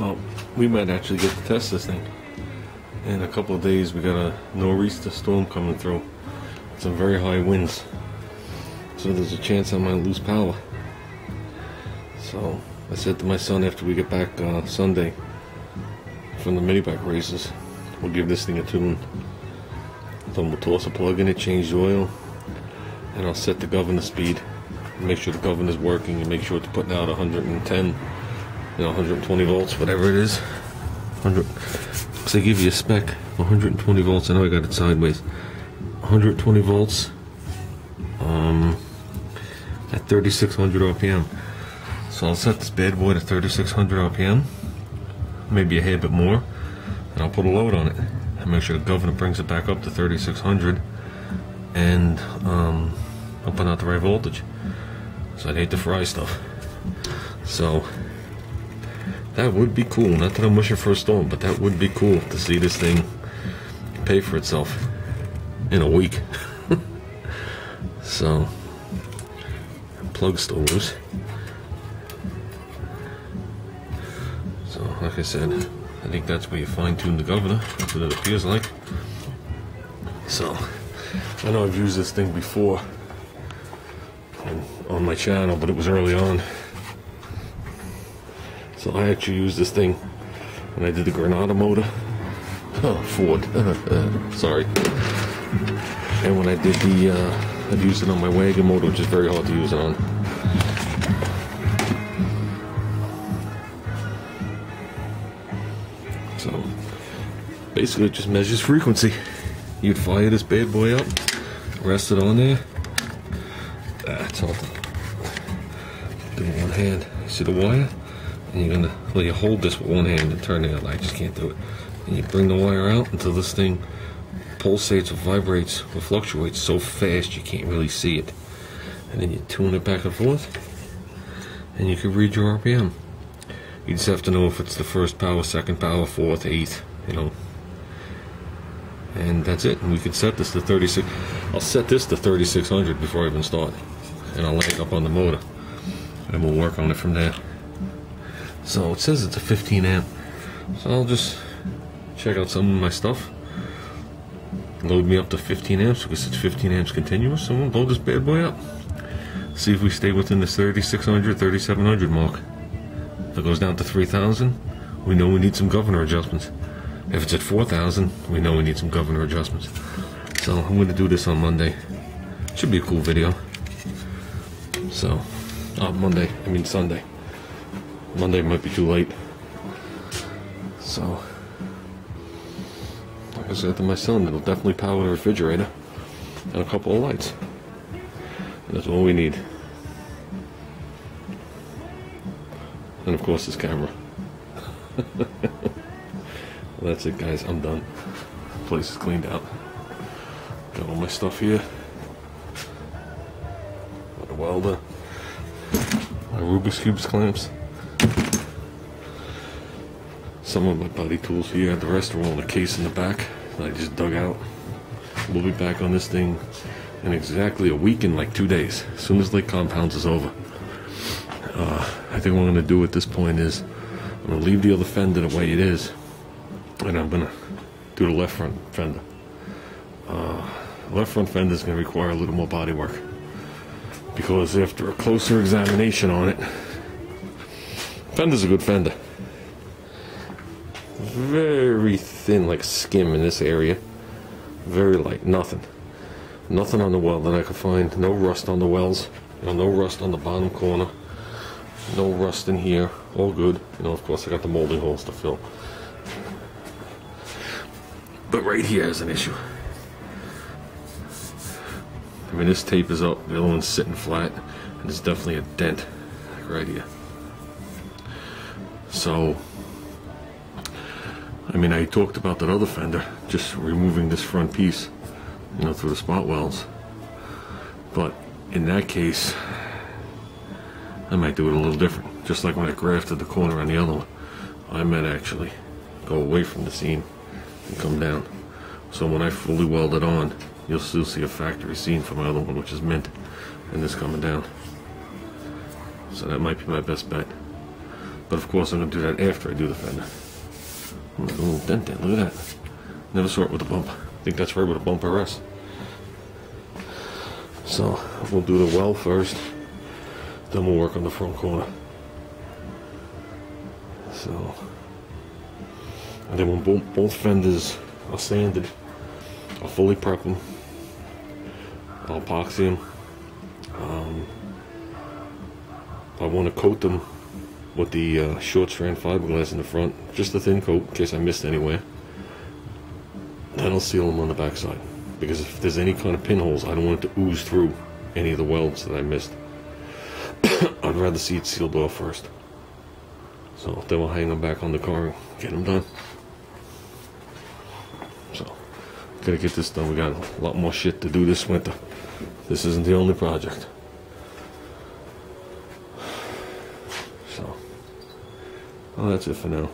Well, we might actually get to test this thing. In a couple of days, we got a nor'easter storm coming through. Some very high winds. So there's a chance I might lose power. So I said to my son after we get back Sunday from the mini bike races, we'll give this thing a tune. Then we'll toss a plug in it, change the oil, and I'll set the governor speed. Make sure the governor's working and make sure it's putting out 110, 120 volts, whatever it is. 100. Because they give you a spec, 120 volts. I know I got it sideways. 120 volts at 3600 RPM. So I'll set this bad boy to 3600 RPM, maybe a hair bit more, and I'll put a load on it and make sure the governor brings it back up to 3600, and I'll put out the right voltage. So I'd hate to fry stuff. So that would be cool. Not that I'm wishing for a storm, but that would be cool to see this thing pay for itself in a week. So plug's still loose. So like I said, I think that's where you fine-tune the governor. That's what it appears like. So I know I've used this thing before on my channel, but it was early on. So I actually used this thing when I did the Granada motor. Oh, Ford. Sorry. And when I did the, I've used it on my wagon motor, which is very hard to use it on. So basically it just measures frequency. You'd fire this bad boy up, rest it on there. That's hard to do with one hand. You see the wire? And you're gonna, well, you hold this with one hand and turn it. I just can't do it. And you bring the wire out until this thing pulsates or vibrates or fluctuates so fast you can't really see it. And then you tune it back and forth, and you can read your RPM. You just have to know if it's the first power, second power, fourth, eighth, and that's it. And we can set this to 36. I'll set this to 3600 before I even start, and I'll lay it up on the motor, and we'll work on it from there. So it says it's a 15 amp, so I'll just check out some of my stuff, load me up to 15 amps because it's 15 amps continuous, and we'll load this bad boy up, see if we stay within this 3600, 3700 mark. If it goes down to 3000, we know we need some governor adjustments. If it's at 4000, we know we need some governor adjustments. So I'm going to do this on Monday. Should be a cool video. So, Sunday. Monday might be too late. So, like I said to my son, it'll definitely power the refrigerator and a couple of lights. And that's all we need. And of course this camera. Well, that's it, guys. I'm done. The place is cleaned out. Got all my stuff here. Got a welder. My Rubik's Cubes clamps. Some of my body tools here. The rest are all in a case in the back that I just dug out. We'll be back on this thing in exactly a week, in like 2 days. As soon as Lake Compounds is over. I think what I'm going to do at this point is I'm going to leave the other fender the way it is, and I'm going to do the left front fender. Left front fender is going to require a little more body work, because after a closer examination on it, fender's a good fender. Very thin, like skim in this area. Very light, nothing on the weld that I could find. No rust on the wells, no rust on the bottom corner. No rust in here, all good. Of course I got the molding holes to fill. But right here is an issue. I mean, this tape is up, the other one's sitting flat, and there's definitely a dent, like right here. So, I mean, I talked about that other fender, just removing this front piece, through the spot welds. But in that case, I might do it a little different. Just like when I grafted the corner on the other one, I might actually go away from the seam and come down. So when I fully weld it on, you'll still see a factory seam for my other one, which is mint, and this coming down. So that might be my best bet. But of course I'm going to do that after I do the fender. Look, a little dent there, look at that. Never saw it with a bump. I think that's right with a bump RS. So we'll do the well first, then we'll work on the front corner. So, and then when both fenders are sanded, I'll fully prep them. I'll epoxy them. I want to coat them with the short strand fiberglass in the front, just a thin coat in case I missed anywhere. Then I'll seal them on the backside, because if there's any kind of pinholes, I don't want it to ooze through any of the welds that I missed. I'd rather see it sealed off first. So then we'll hang them back on the car and get them done. So, gotta get this done. We got a lot more shit to do this winter. This isn't the only project. So, well, that's it for now.